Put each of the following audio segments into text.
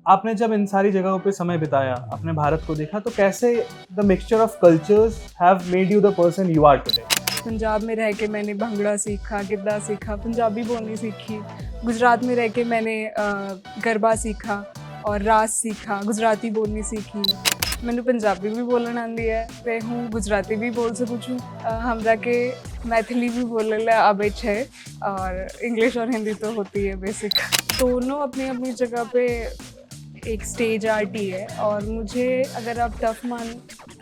आपने जब इन सारी जगहों पे समय बिताया, अपने भारत को देखा, तो कैसे the mixture of cultures have made you the person you are today? Punjab में रह के मैंने भंगड़ा सीखा, गिद्दा सीखा, पंजाबी बोलनी सीखी। गुजरात में रह के मैंने गरबा सीखा और रास सीखा, गुजराती बोलनी सीखी। मैंने पंजाबी भी बोलना आती है ते हूँ गुजराती भी बोल सकूँ छूँ। हमरा के मैथिली भी बोलने आवे छे और इंग्लिश और हिंदी तो होती है बेसिक। दोनों अपनी अपनी जगह पे एक स्टेज आर्ट ही है और मुझे अगर आप टफ मान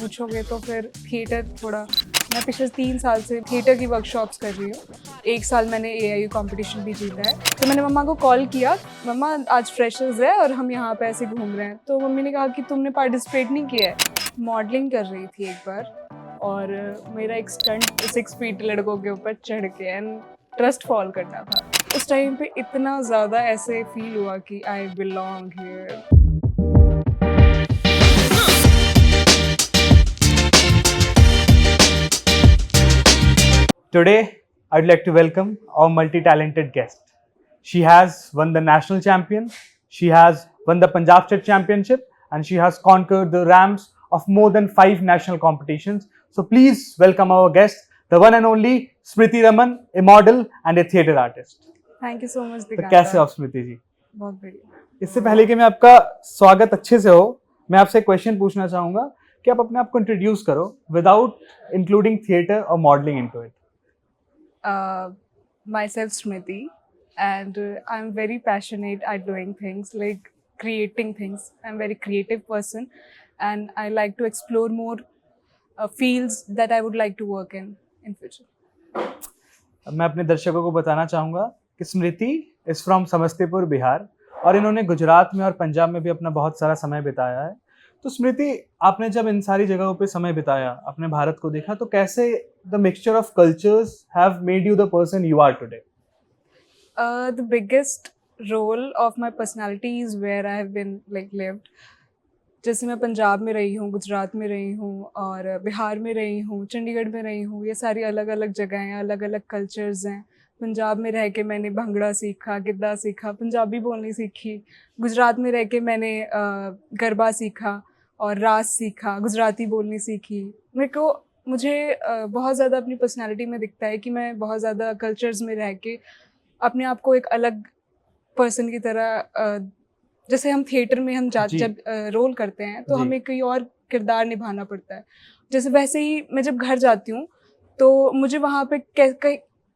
पूछोगे तो फिर थिएटर थोड़ा। मैं पिछले 3 साल से थिएटर की वर्कशॉप्स कर रही हूँ। 1 साल मैंने AIU कंपटीशन भी जीता है। तो मैंने मम्मा को कॉल किया, मम्मा आज फ्रेशर्स है और हम यहाँ पे ऐसे घूम रहे हैं। तो मम्मी ने कहा कि तुमने पार्टिसिपेट नहीं किया है। मॉडलिंग कर रही थी एक बार और मेरा एक स्टंट 6 फीट लड़कों के ऊपर चढ़ के एंड ट्रस्ट फॉल करना था। उस टाइम पे इतना ज़्यादा ऐसे फील हुआ कि I belong here. Today, I'd like to welcome our multi-talented guest. She has won the national champion, she has won the Punjab State Championship, and she has conquered the ramps of more than 5 national competitions. So please welcome our guest, the one and only Smriti Raman, a model and a theatre artist. Thank you so much तो दिखाता। कैसे हो आप स्मृति जी? बहुत बढ़िया। इससे पहले कि मैं आपका स्वागत अच्छे से हो, मैं आपसे क्वेश्चन पूछना चाहूंगा कि आप अपने आप को इंट्रोड्यूस करो विदाउट इंक्लूडिंग थिएटर और modelling into it. Myself Smriti, and I'm very passionate at doing things like creating things. I'm a very creative person and I like to explore more fields that I would like to work in future. अब मैं अपने दर्शकों को बताना चाहूँगा कि स्मृति is from Samastipur, Bihar, और इन्होंने गुजरात में और पंजाब में भी अपना बहुत सारा समय बिताया है। तो स्मृति, आपने जब इन सारी जगहों पे समय बिताया, अपने भारत को देखा, तो कैसे the mixture of cultures have made you the person you are today? The biggest role of my personality is where I have been lived. जैसे मैं पंजाब में रही हूँ, गुजरात में रही हूँ और बिहार में रही हूँ, चंडीगढ़ में रही हूँ। ये सारी अलग अलग जगह हैं, अलग अलग कल्चर्स हैं। पंजाब में रह के मैंने भंगड़ा सीखा, गिद्दा सीखा, पंजाबी बोलनी सीखी। गुजरात में रह के मैंने गरबा सीखा और रास सीखा, गुजराती बोलनी सीखी। मुझे बहुत ज़्यादा अपनी पर्सनैलिटी में दिखता है कि मैं बहुत ज़्यादा कल्चर्स में रह के अपने आप को एक अलग पर्सन की तरह जैसे हम थिएटर में हम जब रोल करते हैं तो हमें कोई और किरदार निभाना पड़ता है। जैसे वैसे ही मैं जब घर जाती हूँ तो मुझे वहाँ पे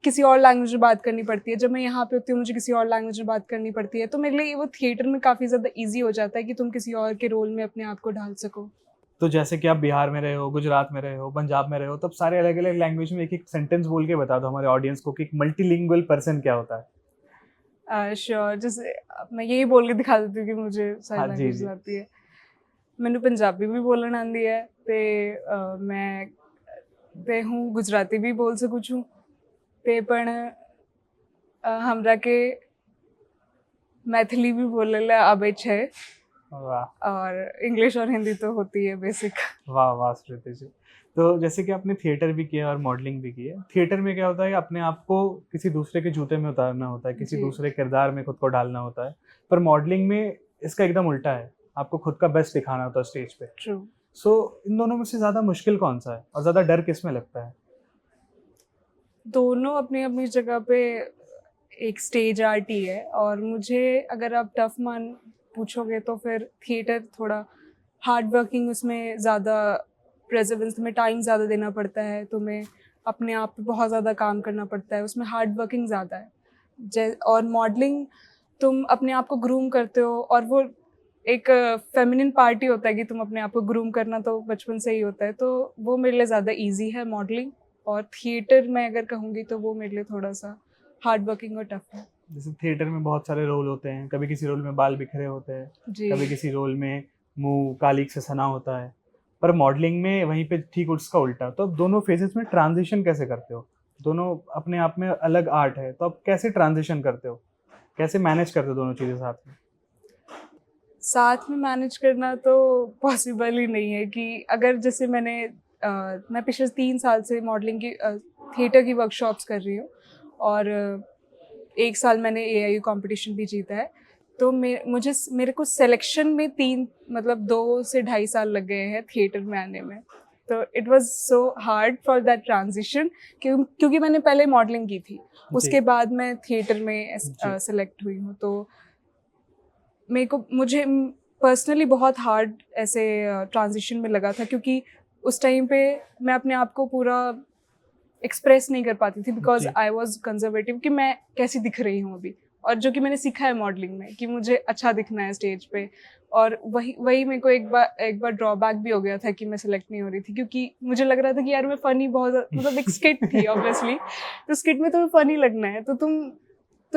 किसी और लैंग्वेज में बात करनी पड़ती है। जब मैं यहाँ पे होती हूँ मुझे किसी और लैंग्वेज में बात करनी पड़ती है। तो मेरे लिए वो थिएटर में काफ़ी ज़्यादा ईजी हो जाता है कि तुम किसी और के रोल में अपने आप को ढाल सको। तो जैसे कि आप बिहार में रहे हो, गुजरात में रहे हो, पंजाब में रहे हो, तब सारे अलग अलग लैंग्वेज में एक एक सेंटेंस बोल के बता दो हमारे ऑडियंस को कि एक मल्टीलिंगुअल पर्सन क्या होता है। श्योर, जैसे मैं यही बोल के दिखा देती हूँ कि मुझे सारी लैंग्वेज आती है। मैंने पंजाबी भी बोलना आती है ते मैं ते हूँ गुजराती भी बोल सकूँ छूँ ते पण हमरा के मैथिली भी बोलने आवे छे। वाह, और इंग्लिश और हिंदी तो होती है बेसिक। वाह वाह स्मृति जी। तो जैसे कि आपने थिएटर भी किया और मॉडलिंग भी की है। थिएटर में क्या होता है कि अपने आप को किसी दूसरे के जूते में उतारना होता है, किसी दूसरे किरदार में खुद को डालना होता है। पर मॉडलिंग में इसका एकदम उल्टा है, आपको खुद का बेस्ट दिखाना होता है स्टेज पे। ट्रू। सो इन दोनों में से ज़्यादा मुश्किल कौन सा है और ज़्यादा डर किस में लगता है? दोनों अपनी अपनी जगह पे एक स्टेज आर्ट ही है और मुझे अगर आप टफ मान पूछोगे तो फिर थिएटर थोड़ा हार्ड वर्किंग, उसमें ज़्यादा प्रेजेंस, तुम्हें टाइम ज़्यादा देना पड़ता है, तुम्हें अपने आप पे बहुत ज़्यादा काम करना पड़ता है, उसमें हार्ड वर्किंग ज़्यादा है। और मॉडलिंग तुम अपने आप को ग्रूम करते हो और वो एक फेमिनिन पार्ट ही होता है कि तुम अपने आप को ग्रूम करना तो बचपन से ही होता है। तो वो मेरे लिए ज़्यादा ईजी है मॉडलिंग। और थिएटर में अगर कहूँगी तो वो मेरे लिए थोड़ा सा हार्ड वर्किंग और टफ है। जैसे थिएटर में बहुत सारे रोल होते हैं, कभी किसी रोल में बाल बिखरे होते हैं, कभी किसी रोल में मुंह कालिक से सना होता है, पर मॉडलिंग में वहीं पे ठीक उसका उल्टा। तो आप दोनों फेजेस में ट्रांजिशन कैसे करते हो? दोनों अपने आप में अलग आर्ट है, तो आप कैसे ट्रांजिशन करते हो, कैसे मैनेज करते हो दोनों चीज़ें साथ में? साथ में मैनेज करना तो पॉसिबल ही नहीं है कि अगर जैसे मैं पिछले 3 साल से मॉडलिंग की थिएटर की वर्कशॉप्स कर रही हूँ और 1 साल मैंने AIU कंपटीशन भी जीता है। तो मेरे को सिलेक्शन में 2 से 2.5 साल लग गए हैं थिएटर में आने में। तो it was so hard for that transition क्योंकि मैंने पहले मॉडलिंग की थी, उसके बाद मैं थिएटर में सेलेक्ट हुई हूँ। तो मुझे पर्सनली बहुत हार्ड ऐसे ट्रांजिशन में लगा था, क्योंकि उस टाइम पे मैं अपने आप को पूरा एक्सप्रेस नहीं कर पाती थी बिकॉज आई वॉज कंजर्वेटिव कि मैं कैसी दिख रही हूँ अभी, और जो कि मैंने सीखा है मॉडलिंग में कि मुझे अच्छा दिखना है स्टेज पे। और वही मेरे को एक बार ड्रॉबैक भी हो गया था कि मैं सेलेक्ट नहीं हो रही थी, क्योंकि मुझे लग रहा था कि यार मैं फनी बहुत, मतलब एक स्किट थी ऑब्वियसली, तो स्किट में तुम्हें फनी लगना है, तो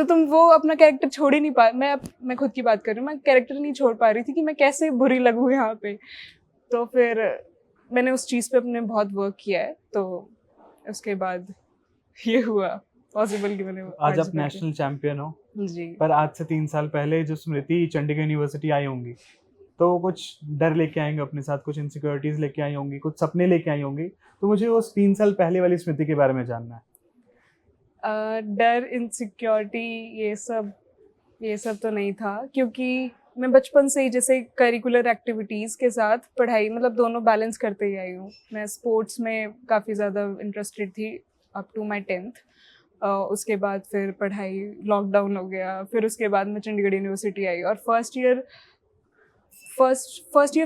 तुम वो अपना कैरेक्टर छोड़ ही नहीं पा। मैं खुद की बात कर रही हूँ, मैं कैरेक्टर नहीं छोड़ पा रही थी कि मैं कैसे बुरी लगूँ यहाँ पे। तो फिर मैंने उस चीज़ पे अपने बहुत वर्क किया है, तो उसके बाद ये हुआ पॉसिबल कि मैंने आज आप नेशनल चैंपियन हो जी। पर आज से 3 साल पहले जो स्मृति चंडीगढ़ यूनिवर्सिटी आई होंगी, तो कुछ डर लेके आएंगे अपने साथ, कुछ इनसिक्योरिटीज लेके आई होंगी, कुछ सपने लेके आई होंगी। तो मुझे उस 3 साल पहले वाली स्मृति के बारे में जानना है। डर, इनसिक्योरिटी, ये सब तो नहीं था, क्योंकि मैं बचपन से ही जैसे करिकुलर एक्टिविटीज़ के साथ पढ़ाई, मतलब दोनों बैलेंस करते ही आई हूँ। मैं स्पोर्ट्स में काफ़ी ज़्यादा इंटरेस्टेड थी अप टू माई 10th। उसके बाद फिर पढ़ाई, लॉकडाउन हो गया, फिर उसके बाद मैं चंडीगढ़ यूनिवर्सिटी आई, और first year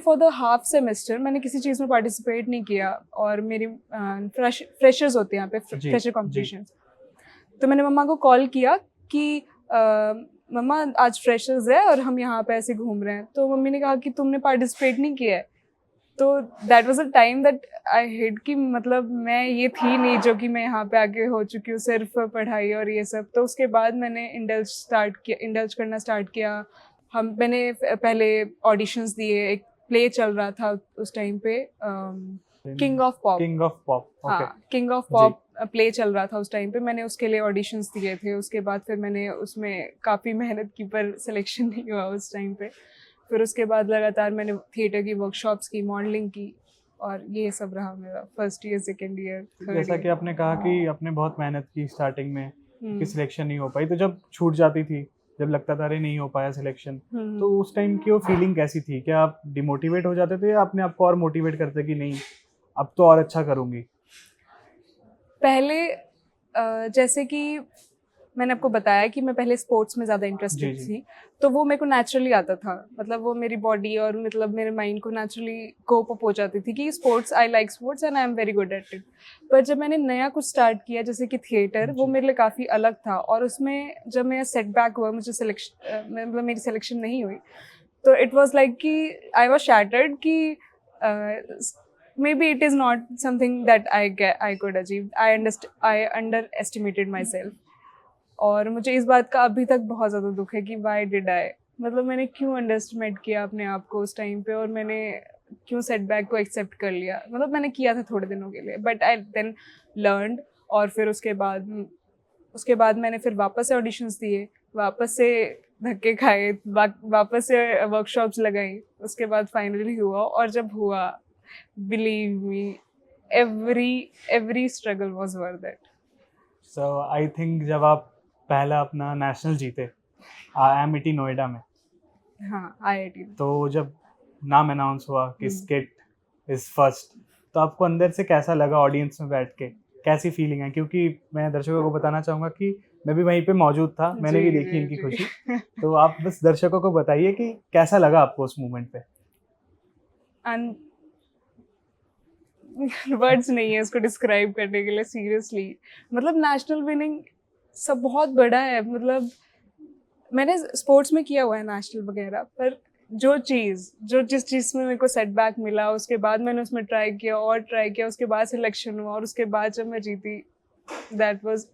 for the half semester मैंने किसी चीज़ में पार्टिसिपेट नहीं किया। और मेरी फ्रेशर्स होते हैं यहाँ पे, फ्रेशर कॉम्पिटिशन। तो मैंने मम्मा को कॉल किया कि मम्मा आज फ्रेशर्स है और हम यहाँ पे ऐसे घूम रहे हैं। तो मम्मी ने कहा कि तुमने पार्टिसिपेट नहीं किया है। तो that was a time that I hid कि मतलब मैं ये थी नहीं जो कि मैं यहाँ पे आके हो चुकी हूँ, सिर्फ पढ़ाई और ये सब। तो उसके बाद मैंने इंडल्ज करना स्टार्ट किया। मैंने पहले ऑडिशंस दिए, एक प्ले चल रहा था उस टाइम पे, किंग ऑफ पॉप। हाँ, किंग ऑफ पॉप प्ले चल रहा था उस टाइम पे। मैंने उसके लिए ऑडिशंस दिए थे। उसके बाद फिर मैंने उसमें काफ़ी मेहनत की, पर सिलेक्शन नहीं हुआ उस टाइम पे। फिर उसके बाद लगातार मैंने थिएटर की वर्कशॉप्स की, मॉडलिंग की, और ये सब रहा मेरा first year, second year, third जैसा कि आपने कहा कि आपने बहुत मेहनत की स्टार्टिंग में कि सिलेक्शन नहीं हो पाई, तो जब छूट जाती थी, जब लगता था अरे नहीं हो पाया सिलेक्शन, तो उस टाइम की वो फीलिंग कैसी थी? क्या आप डिमोटिवेट हो जाते थे या अपने आप को और मोटिवेट करते कि नहीं अब तो और अच्छा करूँगी? पहले जैसे कि मैंने आपको बताया कि मैं पहले स्पोर्ट्स में ज़्यादा इंटरेस्टेड थी, तो वो मेरे को नेचुरली आता था। मतलब वो मेरी बॉडी और मतलब मेरे माइंड को नेचुरली कोप अप हो जाती थी कि sports, I like sports and I am very good at it. पर जब मैंने नया कुछ स्टार्ट किया जैसे कि थिएटर, वो मेरे लिए काफ़ी अलग था। और उसमें जब मेरा सेटबैक हुआ, मुझे मतलब मेरी सिलेक्शन नहीं हुई, तो इट वॉज लाइक कि आई वॉज शैटर्ड कि maybe it is not something that I could achieve. I underestimated myself. और मुझे इस बात का अभी तक बहुत ज़्यादा दुख है कि why did I, मतलब मैंने क्यों अंडरएस्टिमेट किया अपने आप को उस टाइम पे, और मैंने क्यों सेटबैक को एक्सेप्ट कर लिया। मतलब मैंने किया था थोड़े दिनों के लिए, बट आई देन लर्नड। और फिर उसके बाद मैंने फिर वापस से ऑडिशंस दिए, वापस से धक्के खाए, वापस से वर्कशॉप्स लगाई। उसके बाद फाइनली हुआ, और जब हुआ, believe me, every struggle was worth it. So I think जब आप पहला अपना नेशनल जीते IIMT नोएडा में, हाँ, IIT, तो जब नाम अनाउंस हुआ कि स्किट इज फर्स्ट, तो आपको अंदर से कैसा लगा? ऑडियंस में बैठ के कैसी फीलिंग है? क्योंकि मैं दर्शकों को बताना चाहूँगा कि मैं भी वहीं पे मौजूद था, मैंने भी देखी इनकी खुशी। तो आप बस दर्शकों को बताइए कि कैसा लगा आपको उस मोमेंट पे। वर्ड्स नहीं है उसको डिस्क्राइब करने के लिए, सीरियसली। मतलब नेशनल विनिंग सब बहुत बड़ा है। मतलब मैंने स्पोर्ट्स में किया हुआ है नेशनल वगैरह, पर जिस चीज़ में मेरे को सेटबैक मिला, उसके बाद मैंने उसमें ट्राई किया, उसके बाद सिलेक्शन हुआ, और उसके बाद जब मैं जीती, that was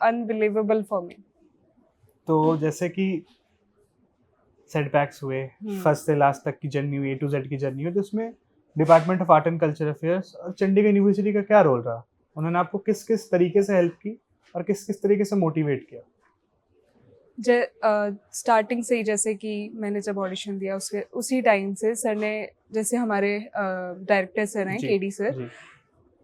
unbelievable for me. तो जैसे कि सेटबैक्स हुए, फर्स्ट से लास्ट तक की जर्नी हुई, A to Z की जर्नी हुई, तो उसमें department of art and culture affairs और चंडीगढ़ यूनिवर्सिटी का क्या रोल रहा? उन्होंने आपको किस किस तरीके से हेल्प की और किस किस तरीके से मोटिवेट किया? स्टार्टिंग से ही, जैसे कि मैंने जब ऑडिशन दिया उसी टाइम से सर ने, जैसे हमारे डायरेक्टर सर हैं KD सर,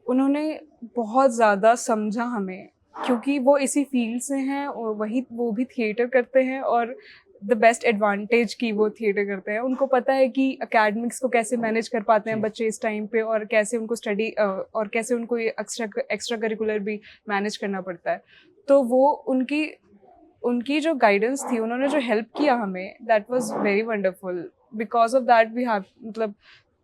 उन्होंने बहुत ज़्यादा समझा हमें क्योंकि वो इसी फील्ड से हैं और वही वो भी थिएटर करते हैं और द बेस्ट एडवांटेज की वो थिएटर करते हैं। उनको पता है कि एकेडमिक्स को कैसे मैनेज कर पाते हैं जी। बच्चे इस टाइम पे और कैसे उनको स्टडी और कैसे उनको ये एक्स्ट्रा करिकुलर भी मैनेज करना पड़ता है। तो वो उनकी उनकी जो गाइडेंस थी, उन्होंने जो हेल्प किया हमें, that was very wonderful. Because of that we have मतलब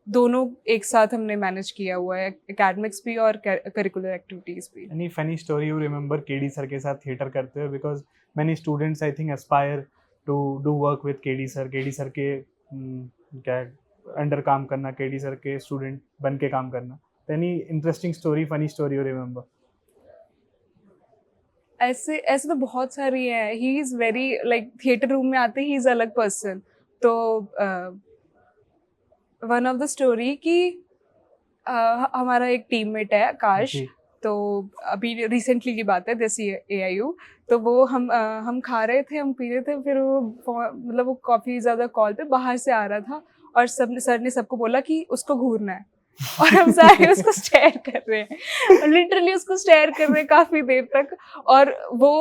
दोनों एक साथ हमने मैनेज किया हुआ है, एकेडमिक्स भी और करिकुलर एक्टिविटीज भी। Any funny story you remember KD sir के साथ theater करते हुए? Because many students I think aspire to do work with KD sir. KD sir के क्या अंडर काम करना, KD sir के स्टूडेंट बन के काम करना. Any interesting story, funny story you remember? ऐसे ऐसे तो बहुत सारी है। He is very like theatre room में आते ही इज अलग पर्सन। तो वन ऑफ द स्टोरी कि हमारा एक टीममेट है आकाश, जी. तो अभी रिसेंटली की बात है, दिस AIU। तो वो हम खा रहे थे, हम पी रहे थे, फिर वो मतलब वो काफ़ी ज़्यादा कॉल पे बाहर से आ रहा था और सर ने सबको बोला कि उसको घूरना है और हम सारे उसको स्टेयर कर रहे हैं, लिटरली उसको स्टेयर कर रहे हैं काफ़ी देर तक। और वो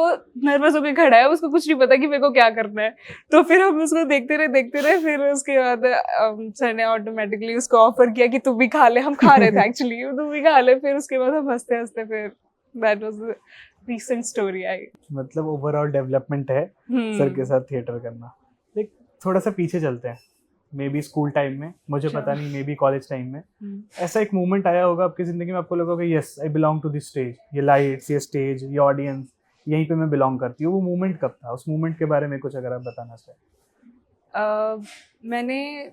नर्वस होकर खड़ा है, उसको कुछ नहीं पता कि मेरे को क्या करना है। तो फिर हम उसको देखते रहे, फिर उसके बाद सर ने ऑटोमेटिकली उसको ऑफर किया कि तू भी खा ले। हम खा रहे थे एक्चुअली, तू भी खा ले। फिर उसके बाद हम हंसते हंसते फिर that was recent story I. मतलब ओवरऑल डेवलपमेंट है सर के साथ थिएटर करना। लाइक थोड़ा सा पीछे चलते हैं, मे बी स्कूल टाइम में, मुझे Sure. पता नहीं, मे बी कॉलेज टाइम में ऐसा एक मोमेंट आया होगा आपकी जिंदगी में, आपको लगा होगा yes I belong to this stage, ये लाइट्स, ये स्टेज, ये ऑडियंस, यहीं पे मैं बिलोंग करती हूँ। वो मोमेंट कब था? उस मोमेंट के बारे में कुछ अगर आप बताना चाहें। मैंने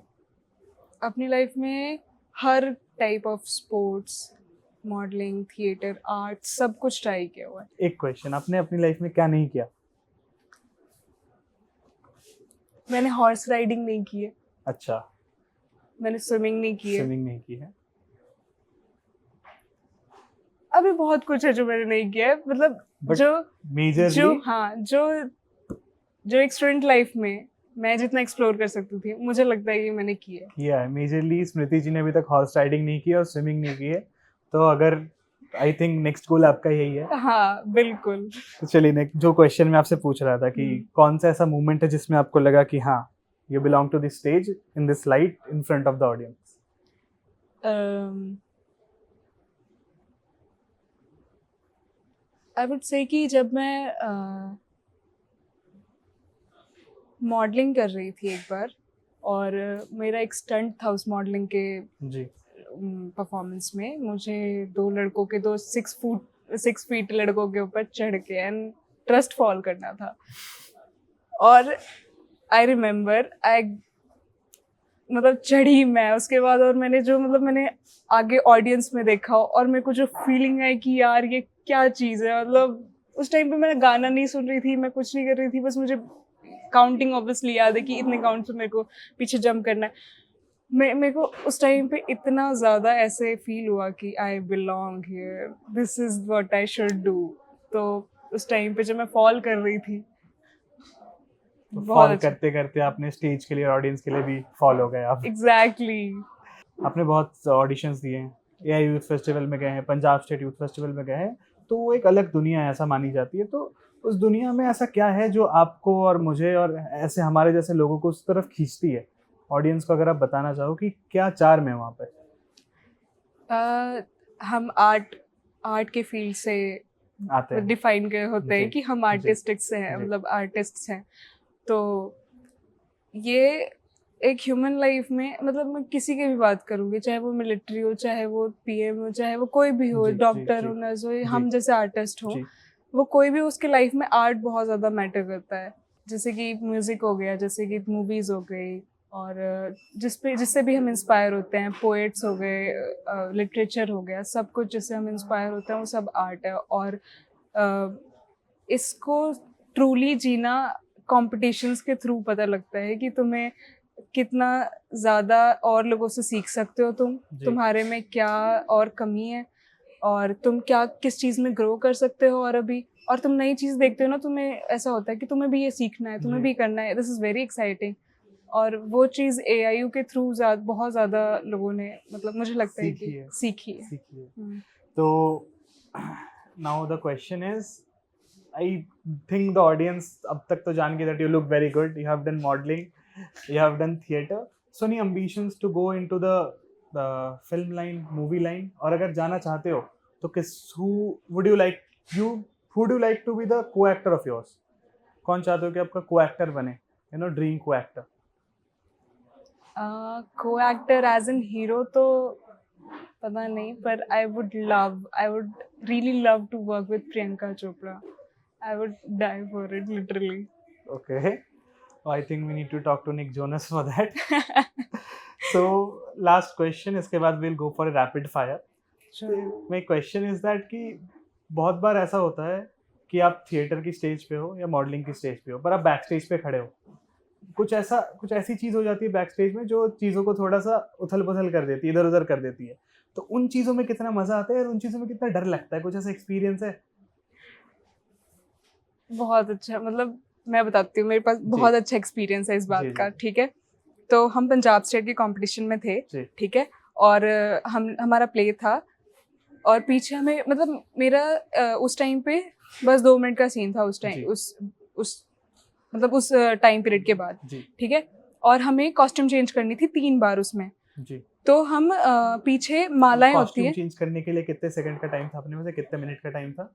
अपनी लाइफ में हर type of sports, modelling, theatre, art, सब कुछ ट्राई किया हुआ है। एक क्वेश्चन, आपने अपनी लाइफ में क्या नहीं किया? मैंने हॉर्स राइडिंग नहीं की है, अच्छा, मैंने स्विमिंग नहीं की है, स्विमिंग नहीं की है। अभी बहुत कुछ है जो मैंने नहीं किया है। मतलब But जो मेजरली हाँ जो एक स्टूडेंट लाइफ में मैं जितना एक्सप्लोर कर सकती थी, मुझे लगता है कि मैंने किया है। किया है। मेजरली स्मृति जी ने अभी तक हॉर्स राइडिंग नहीं की और स्विमिंग नहीं की है, तो अगर आई थिंक नेक्स्ट गोल आपका यही है। हाँ बिल्कुल। तो चलिए नेक्स्ट जो क्वेश्चन मैं आपसे पूछ रहा था कि कौन सा ऐसा मोमेंट है जिसमें आपको लगा कि हाँ you belong to this stage in this light in front of the audience? I would say कि जब मैं मॉडलिंग कर रही थी एक बार, और मेरा एक स्टंट था उस मॉडलिंग के जी. परफॉर्मेंस में। मुझे दो 6 फीट लड़कों के ऊपर चढ़ के एंड ट्रस्ट फॉल करना था। और आई रिमेम्बर मतलब चढ़ी मैं उसके बाद, और मैंने आगे ऑडियंस में देखा और मेरे को जो फीलिंग आई कि यार ये क्या चीज़ है। मतलब उस टाइम पे मैं गाना नहीं सुन रही थी, मैं कुछ नहीं कर रही थी, बस मुझे काउंटिंग ऑब्वियसली याद है कि इतने काउंट से मेरे को पीछे जंप करना है। मेरे को उस टाइम पे इतना ज़्यादा ऐसे फील हुआ कि I belong here, this is what I should do. तो उस टाइम पे जब मैं फॉल कर रही थी, फॉल करते करते आपने स्टेज के लिए और ऑडियंस के लिए भी फॉल हो गए आप। एग्जैक्टली। आपने बहुत ऑडिशंस दिए हैं, एआई यूथ फेस्टिवल में गए हैं, पंजाब स्टेट यूथ फेस्टिवल में गए हैं, तो वो एक अलग दुनिया है ऐसा मानी जाती है। तो उस दुनिया में ऐसा क्या है जो आपको और मुझे और ऐसे हमारे जैसे लोगों को उस तरफ खींचती है? ऑडियंस को अगर आप बताना चाहो कि क्या चार्म है वहाँ पे? हम आर्ट के फील्ड से आते हैं, डिफाइन कर होते हैं जी, कि हम आर्टिस्टिक से हैं, जी। मतलब आर्टिस्ट्स हैं। तो ये एक ह्यूमन लाइफ में, मतलब मैं किसी की भी बात करूँगी, चाहे वो मिलिट्री हो, चाहे वो PM हो, चाहे वो कोई भी हो, जी, डॉक्टर जी, हो, नर्स हो, जी, हम जैसे आर्टिस्ट हो, जी, वो कोई भी, उसके लाइफ में आर्ट बहुत ज़्यादा मैटर करता है। जैसे कि म्यूज़िक हो गया, जैसे कि मूवीज़ हो गई, और जिससे भी हम इंस्पायर होते हैं, पोएट्स हो गए, लिटरेचर हो गया, सब कुछ जिससे हम इंस्पायर होते हैं वो सब आर्ट है। और इसको ट्रूली जीना कॉम्पिटिशन्स के थ्रू पता लगता है कि तुम्हें कितना ज़्यादा और लोगों से सीख सकते हो, तुम्हारे में क्या और कमी है, और तुम क्या किस चीज़ में ग्रो कर सकते हो। और तुम नई चीज़ देखते हो ना, तुम्हें ऐसा होता है कि तुम्हें भी ये सीखना है, तुम्हें भी करना है, दिस इज़ वेरी एक्साइटिंग। और वो चीज़ AIU के थ्रू बहुत ज़्यादा लोगों ने, मतलब मुझे लगता है कि सीखी है। तो now the question is I think the audience अब तक तो जान गई that you look very good. You have done modeling, you have done theater. So any ambitions to go into the film line, movie line? और अगर जाना चाहते हो तो who would you like to be the co-actor of yours? कौन चाहते हो कि आपका co-actor बने? Dream co-actor. Co-actor as in hero तो पता नहीं, पर I would really love to work with Priyanka Chopra. I would die for it, literally. Okay. I think we need to talk to Nick Jonas for that. So last question, इसके बाद we'll go for a rapid fire. My question is that कि बहुत बार ऐसा होता है कि आप theatre की स्टेज पे हो या मॉडलिंग की स्टेज पे हो, पर आप बैक स्टेज पे खड़े हो, कुछ ऐसी चीज हो जाती है बैक स्टेज में जो चीज़ों को थोड़ा सा उथल पुथल कर देती है, इधर उधर कर देती है, तो उन चीज़ों में कितना मजा आता है और उन चीज़ों में कितना डर लगता है? कुछ ऐसा एक्सपीरियंस है? बहुत अच्छा, मतलब मैं बताती हूँ, मेरे पास बहुत अच्छा एक्सपीरियंस है इस बात का, ठीक है। तो हम पंजाब स्टेट के कंपटीशन में थे, ठीक है, और हमारा प्ले था और पीछे हमें, मतलब मेरा उस टाइम पे बस 2 मिनट का सीन था उस टाइम, उस टाइम पीरियड के बाद, ठीक है, और हमें कॉस्ट्यूम चेंज करनी थी 3 बार उसमें जी। तो हम पीछे मालाएं होती है, चेंज करने के लिए कितने सेकंड का टाइम था अपने में से, कितने मिनट का टाइम था?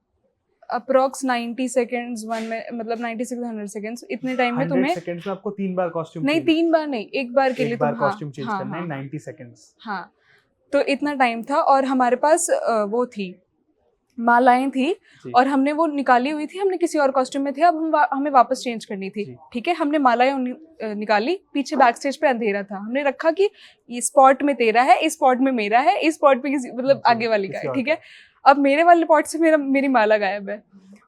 अप्रॉक्स 90 सेकंड्स, मतलब 9600 सेकंड्स, इतने टाइम में तुम्हें 100 सेकंड्स में आपको 3 बार कॉस्ट्यूम नहीं, 3 बार नहीं, एक बार के लिए तुम कॉस्ट्यूम चेंज करना है 90 सेकंड्स। हाँ, तो इतना टाइम था और हमारे पास वो थी, मालाएं थी और हमने वो निकाली हुई थी, हमने किसी और कॉस्ट्यूम में थे, अब हमें वापस चेंज करनी थी, ठीक है। हमने मालाएं निकाली, पीछे बैक स्टेज पे अंधेरा था, हमने रखा कि इस स्पॉट में तेरा है, इस स्पॉट में मेरा है, इस स्पॉट पे किसी, मतलब आगे वाली का है, ठीक है। अब मेरे वाले पॉट से मेरी माला गायब है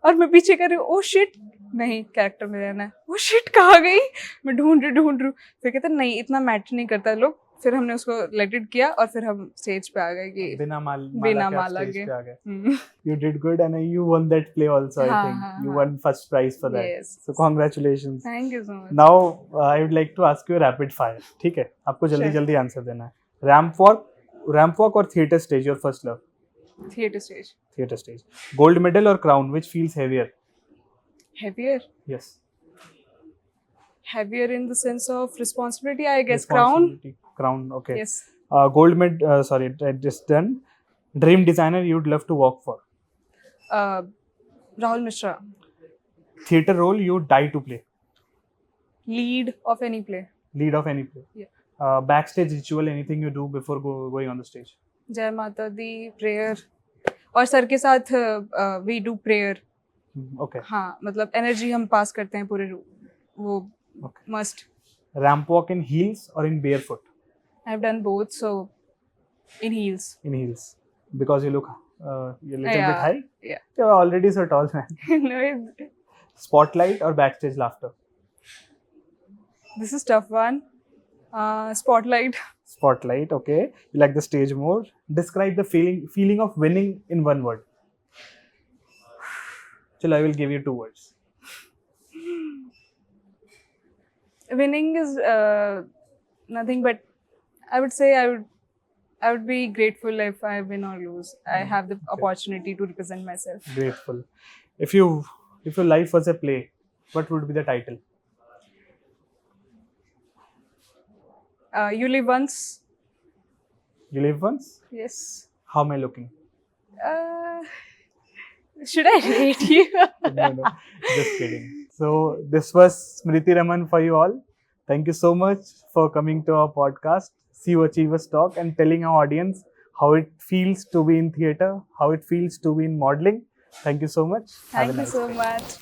और मैं पीछे कर रही हूँ, ओ शिट, नहीं कैरेक्टर में रहना है, ओ शिट कहाँ गई, मैं ढूंढ रही, फिर कहते नहीं इतना मैटर नहीं करता लोग, फिर हमने उसको लेट इट किया और फिर हम स्टेज पे आ गए कि बिना माला के आ गए। You did good and you won that play also. I think you won first prize for that. Yes. So congratulations. Thank you so much. Now I would like to ask you a rapid fire. ठीक है, आपको जल्दी answer देना है। Ramp walk और theatre stage, your first love? Theater stage. Gold medal or crown, which feels heavier? Heavier? Yes. Heavier in the sense of responsibility, I guess. Crown, okay. Yes. Gold medal, sorry, just done. Dream designer you'd love to work for? Rahul Mishra. Theater role you die to play? Lead of any play. Yeah. Backstage ritual, anything you do before going on the stage? जय माता दी, prayer, और sir के साथ we do prayer. Okay. हाँ, मतलब energy हम पास करते हैं पूरे, वो must. Ramp walk in heels और इन barefoot? I have done both, so in heels. Because you look you're a little bit high? Yeah. You're already so tall, man. No, Spotlight or backstage laughter? This is tough one. Spotlight, okay. You like the stage more. Describe the feeling of winning in one word. Chalo, I will give you 2 words. Winning is nothing but, I would say I would be grateful if I win or lose. I have the opportunity to represent myself. Grateful. If your life was a play, what would be the title? You live once. You live once? Yes. How am I looking? Should I rate you? No, just kidding. So this was Smriti Raman for you all. Thank you so much for coming to our podcast, See You Achievers Talk, and telling our audience how it feels to be in theatre, how it feels to be in modeling. Thank you so much. Thank you so much.